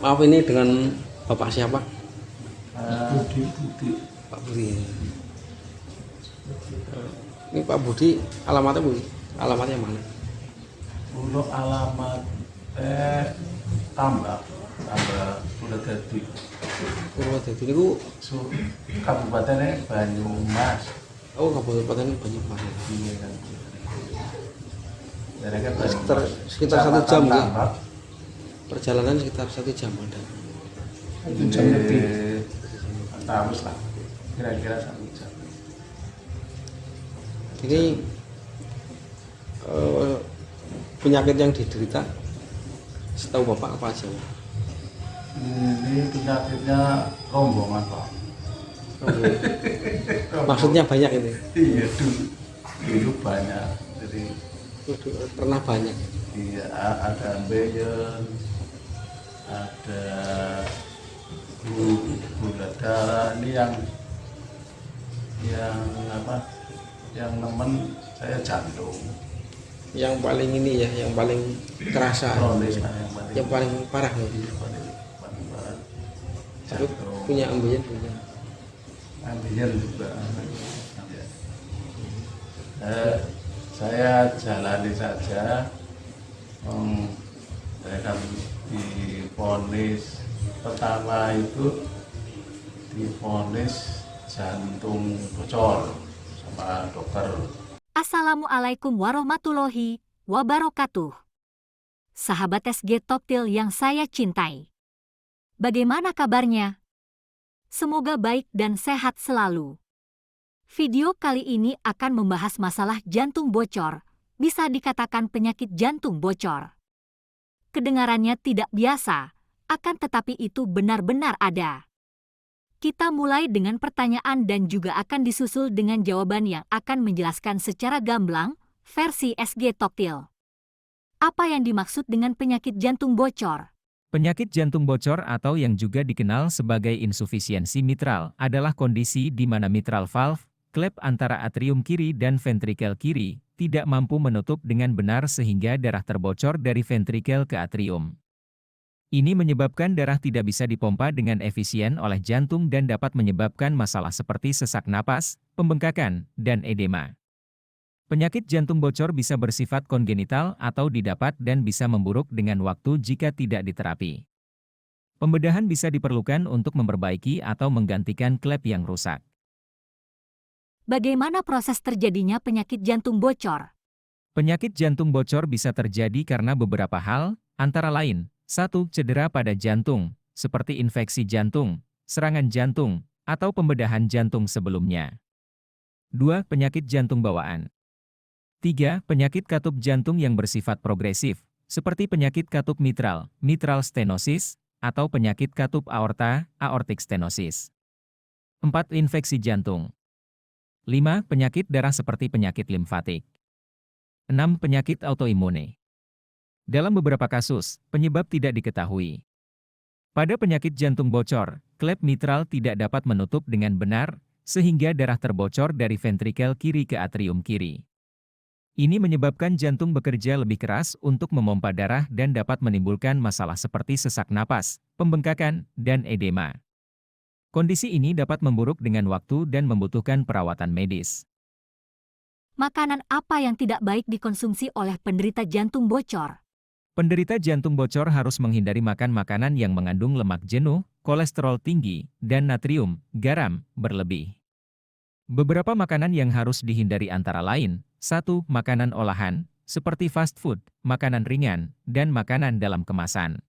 Maaf, ini dengan Bapak siapa? Budi Budi Pak Budi. Ini Pak Budi, alamatnya Bu? Alamatnya mana? untuk alamat tambah tambah udah jadi Purwodadi niku. so, kabupatennya Banyumas. Oh, Kabupaten Banyumas. Iya kan, dari kan Sekitar Banyumas sekitar 1 jam Kecamatan nggih. Tambak. Perjalanan sekitar 1 jam ada. 1 jam lebih harus lah, kira-kira 1 jam. Ini eh, penyakit yang diderita setahu Bapak apa aja? Ini penyakitnya rombongan Pak. Maksudnya banyak ini. Iya, dulu banyak, jadi Pernah banyak. iya, ada ambeien, ada gula darah. Ini yang apa, yang nemen saya jantung Yang paling ini ya, yang paling kerasa, kronis lah, yang paling parah nih. paling parah Tapi jantung. punya ambeien punya. Ambeien juga ya. Saya jalani saja. Saya kan divonis pertama itu divonis jantung bocor sama dokter. Assalamualaikum warahmatullahi wabarakatuh. Sahabat SG Toptil yang saya cintai. Bagaimana kabarnya? Semoga baik dan sehat selalu. Video kali ini akan membahas masalah jantung bocor, bisa dikatakan penyakit jantung bocor. Kedengarannya tidak biasa, akan tetapi itu benar-benar ada. Kita mulai dengan pertanyaan dan juga akan disusul dengan jawaban yang akan menjelaskan secara gamblang versi SG Toktil. Apa yang dimaksud dengan penyakit jantung bocor? Penyakit jantung bocor atau yang juga dikenal sebagai insufisiensi mitral adalah kondisi di mana mitral valve, klep antara atrium kiri dan ventrikel kiri, tidak mampu menutup dengan benar sehingga darah terbocor dari ventrikel ke atrium. Ini menyebabkan darah tidak bisa dipompa dengan efisien oleh jantung dan dapat menyebabkan masalah seperti sesak napas, pembengkakan, dan edema. Penyakit jantung bocor bisa bersifat kongenital atau didapat dan bisa memburuk dengan waktu jika tidak diterapi. Pembedahan bisa diperlukan untuk memperbaiki atau menggantikan klep yang rusak. Bagaimana proses terjadinya penyakit jantung bocor? Penyakit jantung bocor bisa terjadi karena beberapa hal, antara lain, 1. Cedera pada jantung, seperti infeksi jantung, serangan jantung, atau pembedahan jantung sebelumnya. 2. Penyakit jantung bawaan. 3. Penyakit katup jantung yang bersifat progresif, seperti penyakit katup mitral, mitral stenosis, atau penyakit katup aorta, aortic stenosis. 4. Infeksi jantung. 5. Penyakit darah seperti penyakit limfatik. 6. Penyakit autoimune. Dalam beberapa kasus, penyebab tidak diketahui. Pada penyakit jantung bocor, klep mitral tidak dapat menutup dengan benar, sehingga darah terbocor dari ventrikel kiri ke atrium kiri. Ini menyebabkan jantung bekerja lebih keras untuk memompa darah dan dapat menimbulkan masalah seperti sesak napas, pembengkakan, dan edema. Kondisi ini dapat memburuk dengan waktu dan membutuhkan perawatan medis. Makanan apa yang tidak baik dikonsumsi oleh penderita jantung bocor? Penderita jantung bocor harus menghindari makan makanan yang mengandung lemak jenuh, kolesterol tinggi, dan natrium, garam, berlebih. Beberapa makanan yang harus dihindari antara lain, 1. Makanan olahan, seperti fast food, makanan ringan, dan makanan dalam kemasan.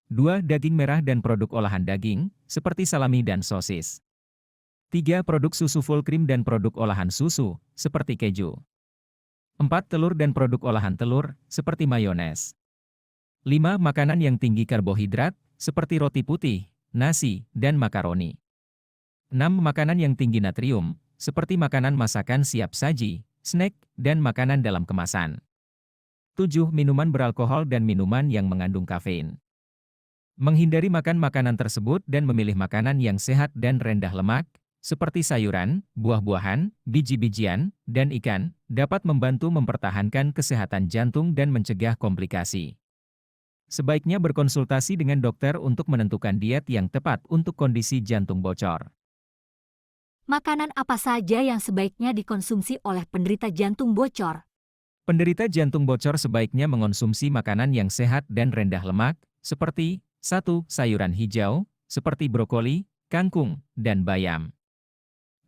2. Daging merah dan produk olahan daging, seperti salami dan sosis. 3. Produk susu full cream dan produk olahan susu, seperti keju. 4. Telur dan produk olahan telur, seperti mayones. 5. Makanan yang tinggi karbohidrat, seperti roti putih, nasi, dan makaroni. 6. Makanan yang tinggi natrium, seperti makanan masakan siap saji, snack, dan makanan dalam kemasan. 7. Minuman beralkohol dan minuman yang mengandung kafein. Menghindari makan makanan tersebut dan memilih makanan yang sehat dan rendah lemak, seperti sayuran, buah-buahan, biji-bijian, dan ikan, dapat membantu mempertahankan kesehatan jantung dan mencegah komplikasi. Sebaiknya berkonsultasi dengan dokter untuk menentukan diet yang tepat untuk kondisi jantung bocor. Makanan apa saja yang sebaiknya dikonsumsi oleh penderita jantung bocor? Penderita jantung bocor sebaiknya mengonsumsi makanan yang sehat dan rendah lemak, seperti 1. Sayuran hijau, seperti brokoli, kangkung, dan bayam.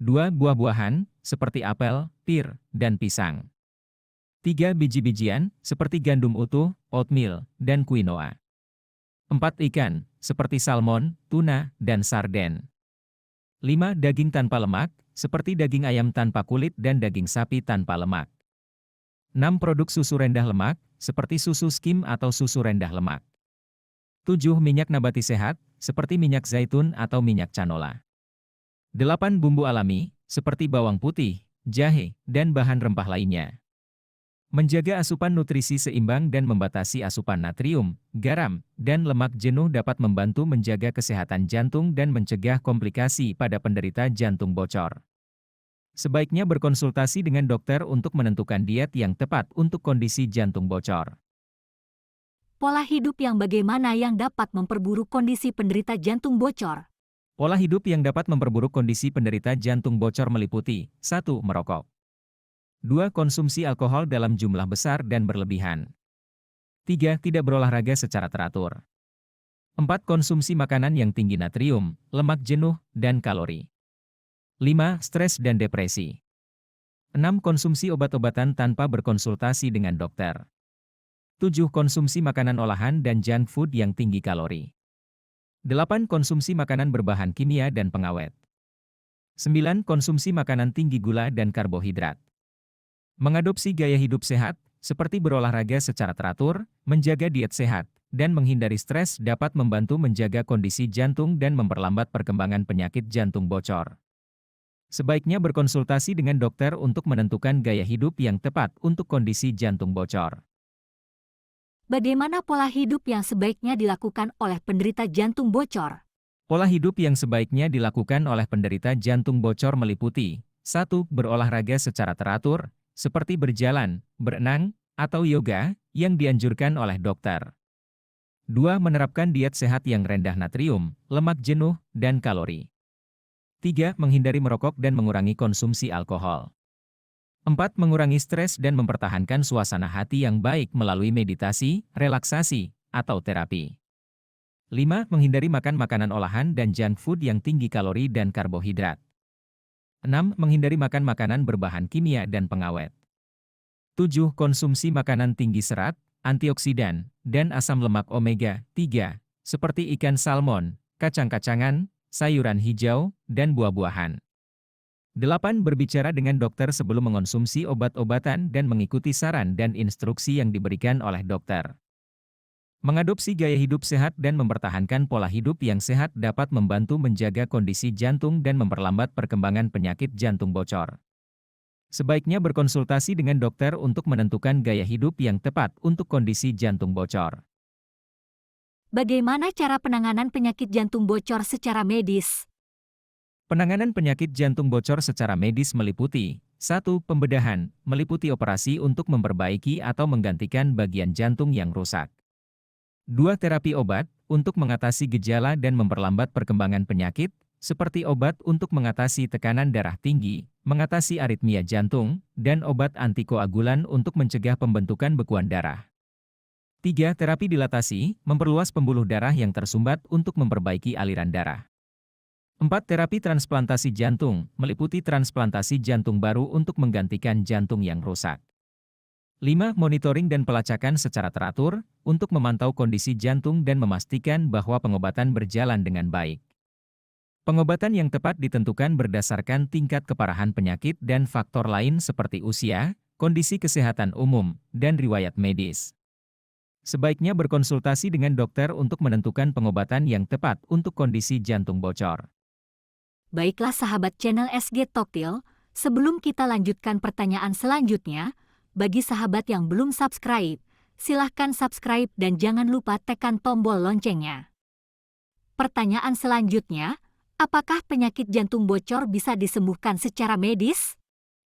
2. Buah-buahan, seperti apel, pir, dan pisang. 3. Biji-bijian, seperti gandum utuh, oatmeal, dan quinoa. 4. Ikan, seperti salmon, tuna, dan sarden. 5. Daging tanpa lemak, seperti daging ayam tanpa kulit dan daging sapi tanpa lemak. 6. Produk susu rendah lemak, seperti susu skim atau susu rendah lemak. 7. Minyak nabati sehat, seperti minyak zaitun atau minyak canola. 8. Bumbu alami, seperti bawang putih, jahe, dan bahan rempah lainnya. Menjaga asupan nutrisi seimbang dan membatasi asupan natrium, garam, dan lemak jenuh dapat membantu menjaga kesehatan jantung dan mencegah komplikasi pada penderita jantung bocor. Sebaiknya berkonsultasi dengan dokter untuk menentukan diet yang tepat untuk kondisi jantung bocor. Pola hidup yang bagaimana yang dapat memperburuk kondisi penderita jantung bocor? Pola hidup yang dapat memperburuk kondisi penderita jantung bocor meliputi 1. Merokok. 2. Konsumsi alkohol dalam jumlah besar dan berlebihan. 3. Tidak berolahraga secara teratur. 4. Konsumsi makanan yang tinggi natrium, lemak jenuh, dan kalori. 5. Stres dan depresi. 6. Konsumsi obat-obatan tanpa berkonsultasi dengan dokter. 7. Konsumsi makanan olahan dan junk food yang tinggi kalori. 8. Konsumsi makanan berbahan kimia dan pengawet. 9. Konsumsi makanan tinggi gula dan karbohidrat. Mengadopsi gaya hidup sehat, seperti berolahraga secara teratur, menjaga diet sehat, dan menghindari stres dapat membantu menjaga kondisi jantung dan memperlambat perkembangan penyakit jantung bocor. Sebaiknya berkonsultasi dengan dokter untuk menentukan gaya hidup yang tepat untuk kondisi jantung bocor. Bagaimana pola hidup yang sebaiknya dilakukan oleh penderita jantung bocor? Pola hidup yang sebaiknya dilakukan oleh penderita jantung bocor meliputi 1. Berolahraga secara teratur, seperti berjalan, berenang, atau yoga, yang dianjurkan oleh dokter. 2. Menerapkan diet sehat yang rendah natrium, lemak jenuh, dan kalori. 3. Menghindari merokok dan mengurangi konsumsi alkohol. 4. Mengurangi stres dan mempertahankan suasana hati yang baik melalui meditasi, relaksasi, atau terapi. 5. Menghindari makan makanan olahan dan junk food yang tinggi kalori dan karbohidrat. 6. Menghindari makan makanan berbahan kimia dan pengawet. 7. Konsumsi makanan tinggi serat, antioksidan, dan asam lemak omega-3, seperti ikan salmon, kacang-kacangan, sayuran hijau, dan buah-buahan. 8. Berbicara dengan dokter sebelum mengonsumsi obat-obatan dan mengikuti saran dan instruksi yang diberikan oleh dokter. Mengadopsi gaya hidup sehat dan mempertahankan pola hidup yang sehat dapat membantu menjaga kondisi jantung dan memperlambat perkembangan penyakit jantung bocor. Sebaiknya berkonsultasi dengan dokter untuk menentukan gaya hidup yang tepat untuk kondisi jantung bocor. Bagaimana cara penanganan penyakit jantung bocor secara medis? Penanganan penyakit jantung bocor secara medis meliputi 1. Pembedahan, meliputi operasi untuk memperbaiki atau menggantikan bagian jantung yang rusak. 2. Terapi obat, untuk mengatasi gejala dan memperlambat perkembangan penyakit, seperti obat untuk mengatasi tekanan darah tinggi, mengatasi aritmia jantung, dan obat antikoagulan untuk mencegah pembentukan bekuan darah. 3. Terapi dilatasi, memperluas pembuluh darah yang tersumbat untuk memperbaiki aliran darah. 4. Terapi transplantasi jantung, meliputi transplantasi jantung baru untuk menggantikan jantung yang rusak. 5. Monitoring dan pelacakan secara teratur, untuk memantau kondisi jantung dan memastikan bahwa pengobatan berjalan dengan baik. Pengobatan yang tepat ditentukan berdasarkan tingkat keparahan penyakit dan faktor lain seperti usia, kondisi kesehatan umum, dan riwayat medis. Sebaiknya berkonsultasi dengan dokter untuk menentukan pengobatan yang tepat untuk kondisi jantung bocor. Baiklah sahabat channel SG Toktil, sebelum kita lanjutkan pertanyaan selanjutnya, bagi sahabat yang belum subscribe, silahkan subscribe dan jangan lupa tekan tombol loncengnya. Pertanyaan selanjutnya, apakah penyakit jantung bocor bisa disembuhkan secara medis?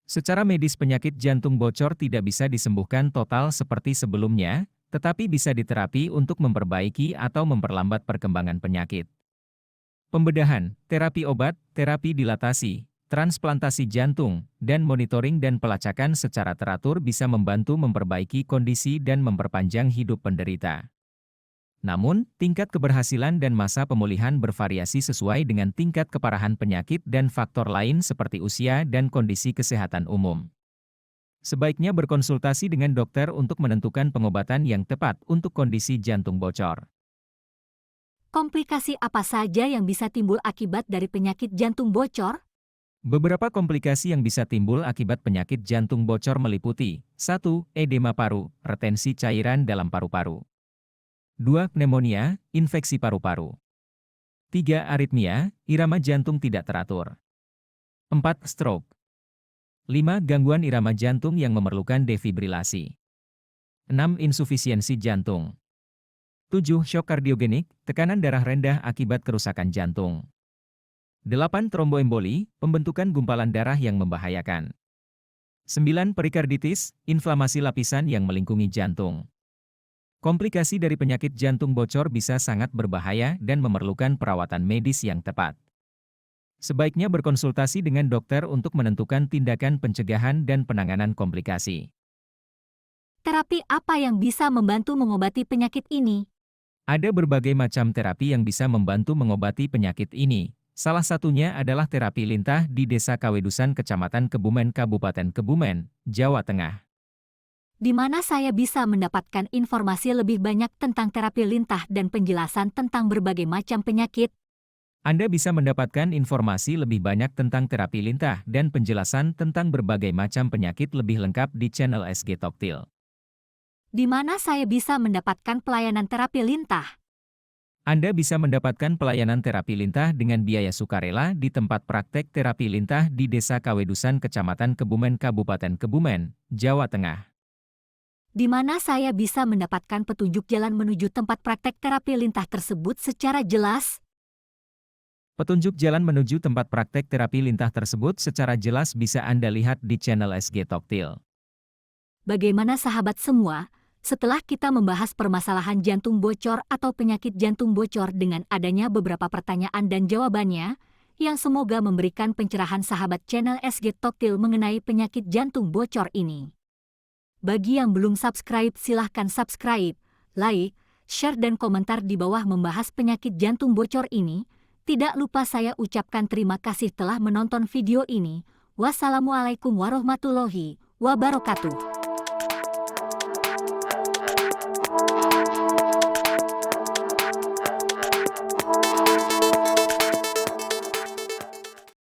Secara medis penyakit jantung bocor tidak bisa disembuhkan total seperti sebelumnya, tetapi bisa diterapi untuk memperbaiki atau memperlambat perkembangan penyakit. Pembedahan, terapi obat, terapi dilatasi, transplantasi jantung, dan monitoring dan pelacakan secara teratur bisa membantu memperbaiki kondisi dan memperpanjang hidup penderita. Namun, tingkat keberhasilan dan masa pemulihan bervariasi sesuai dengan tingkat keparahan penyakit dan faktor lain seperti usia dan kondisi kesehatan umum. Sebaiknya berkonsultasi dengan dokter untuk menentukan pengobatan yang tepat untuk kondisi jantung bocor. Komplikasi apa saja yang bisa timbul akibat dari penyakit jantung bocor? Beberapa komplikasi yang bisa timbul akibat penyakit jantung bocor meliputi 1. Edema paru, retensi cairan dalam paru-paru. 2. Pneumonia, infeksi paru-paru. 3. Aritmia, irama jantung tidak teratur. 4. Stroke. 5. Gangguan irama jantung yang memerlukan defibrilasi. 6. Insufisiensi jantung. 7. Shock kardiogenik, tekanan darah rendah akibat kerusakan jantung. 8. Tromboemboli, pembentukan gumpalan darah yang membahayakan. 9. Perikarditis, inflamasi lapisan yang melingkungi jantung. Komplikasi dari penyakit jantung bocor bisa sangat berbahaya dan memerlukan perawatan medis yang tepat. Sebaiknya berkonsultasi dengan dokter untuk menentukan tindakan pencegahan dan penanganan komplikasi. Terapi apa yang bisa membantu mengobati penyakit ini? Ada berbagai macam terapi yang bisa membantu mengobati penyakit ini. Salah satunya adalah terapi lintah di Desa Kawedusan, Kecamatan Kebumen, Kabupaten Kebumen, Jawa Tengah. Di mana saya bisa mendapatkan informasi lebih banyak tentang terapi lintah dan penjelasan tentang berbagai macam penyakit? Anda bisa mendapatkan informasi lebih banyak tentang terapi lintah dan penjelasan tentang berbagai macam penyakit lebih lengkap di channel SG Toktil. Di mana saya bisa mendapatkan pelayanan terapi lintah? Anda bisa mendapatkan pelayanan terapi lintah dengan biaya sukarela di tempat praktek terapi lintah di Desa Kawedusan, Kecamatan Kebumen, Kabupaten Kebumen, Jawa Tengah. Di mana saya bisa mendapatkan petunjuk jalan menuju tempat praktek terapi lintah tersebut secara jelas? Petunjuk jalan menuju tempat praktek terapi lintah tersebut secara jelas bisa Anda lihat di channel SG Toktil. Bagaimana sahabat semua, setelah kita membahas permasalahan jantung bocor atau penyakit jantung bocor dengan adanya beberapa pertanyaan dan jawabannya, yang semoga memberikan pencerahan sahabat channel SG Toktil mengenai penyakit jantung bocor ini. Bagi yang belum subscribe, silahkan subscribe, like, share dan komentar di bawah membahas penyakit jantung bocor ini. Tidak lupa saya ucapkan terima kasih telah menonton video ini. Wassalamualaikum warahmatullahi wabarakatuh.